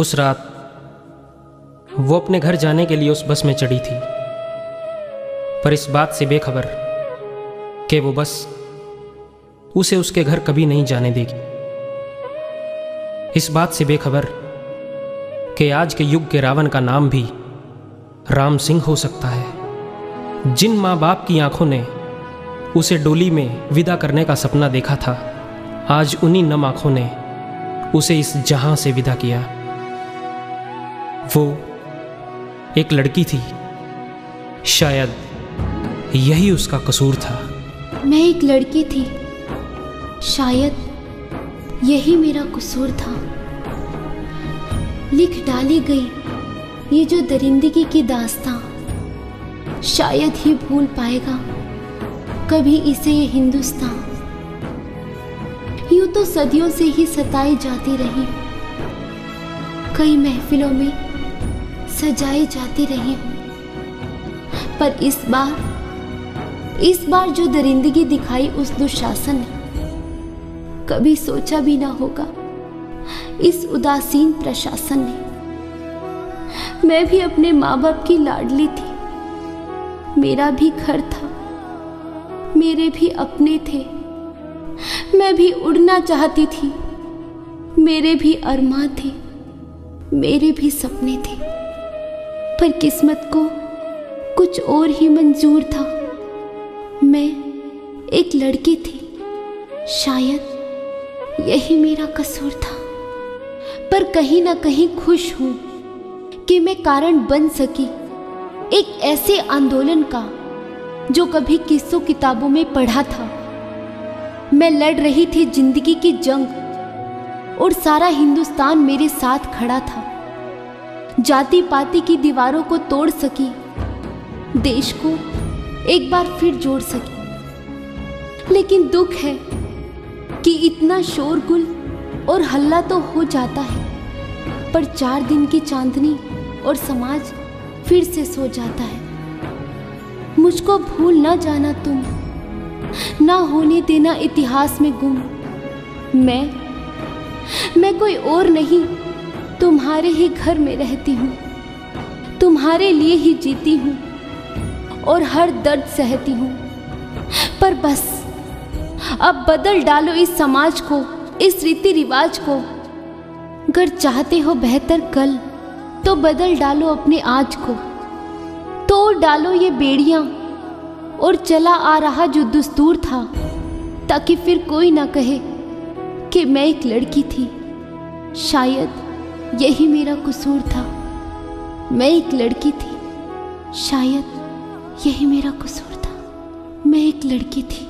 उस रात वो अपने घर जाने के लिए उस बस में चढ़ी थी, पर इस बात से बेखबर कि वो बस उसे उसके घर कभी नहीं जाने देगी। इस बात से बेखबर कि आज के युग के रावण का नाम भी राम सिंह हो सकता है। जिन माँ बाप की आंखों ने उसे डोली में विदा करने का सपना देखा था, आज उन्हीं नम आंखों ने उसे इस जहां से विदा किया। वो एक लड़की थी, शायद यही उसका कसूर था। मैं एक लड़की थी, शायद यही मेरा कसूर था। लिख डाली गई ये जो दरिंदगी की दास्तां, शायद ही भूल पाएगा कभी इसे ये हिंदुस्तान। यूं तो सदियों से ही सताई जाती रही, कई महफिलों में सजाई जाती रही हूं, पर इस बार जो दरिंदगी दिखाई उस दुशासन ने, कभी सोचा भी ना होगा इस उदासीन प्रशासन ने। मैं भी अपने माँ बाप की लाडली थी, मेरा भी घर था, मेरे भी अपने थे, मैं भी उड़ना चाहती थी, मेरे भी अरमान थे, मेरे भी सपने थे, पर किस्मत को कुछ और ही मंजूर था। मैं एक लड़की थी, शायद यही मेरा कसूर था, पर कहीं ना कहीं खुश हूं कि मैं कारण बन सकी एक ऐसे आंदोलन का जो कभी किस्सों किताबों में पढ़ा था। मैं लड़ रही थी जिंदगी की जंग और सारा हिंदुस्तान मेरे साथ खड़ा था। जाति पाति की दीवारों को तोड़ सकी, देश को एक बार फिर जोड़ सकी। लेकिन दुख है कि इतना शोरगुल और हल्ला तो हो जाता है, पर 4 दिन की चांदनी और समाज फिर से सो जाता है। मुझको भूल ना जाना तुम, ना होने देना इतिहास में गुम। मैं कोई और नहीं, तुम्हारे ही घर में रहती हूँ, तुम्हारे लिए ही जीती हूँ और हर दर्द सहती हूँ। पर बस अब बदल डालो इस समाज को, इस रीति रिवाज को। अगर चाहते हो बेहतर कल, तो बदल डालो अपने आज को। तोड़ डालो ये बेड़ियां और चला आ रहा जो दस्तूर था, ताकि फिर कोई ना कहे कि मैं एक लड़की थी, शायद यही मेरा कसूर था। मैं एक लड़की थी, शायद यही मेरा कसूर था। मैं एक लड़की थी।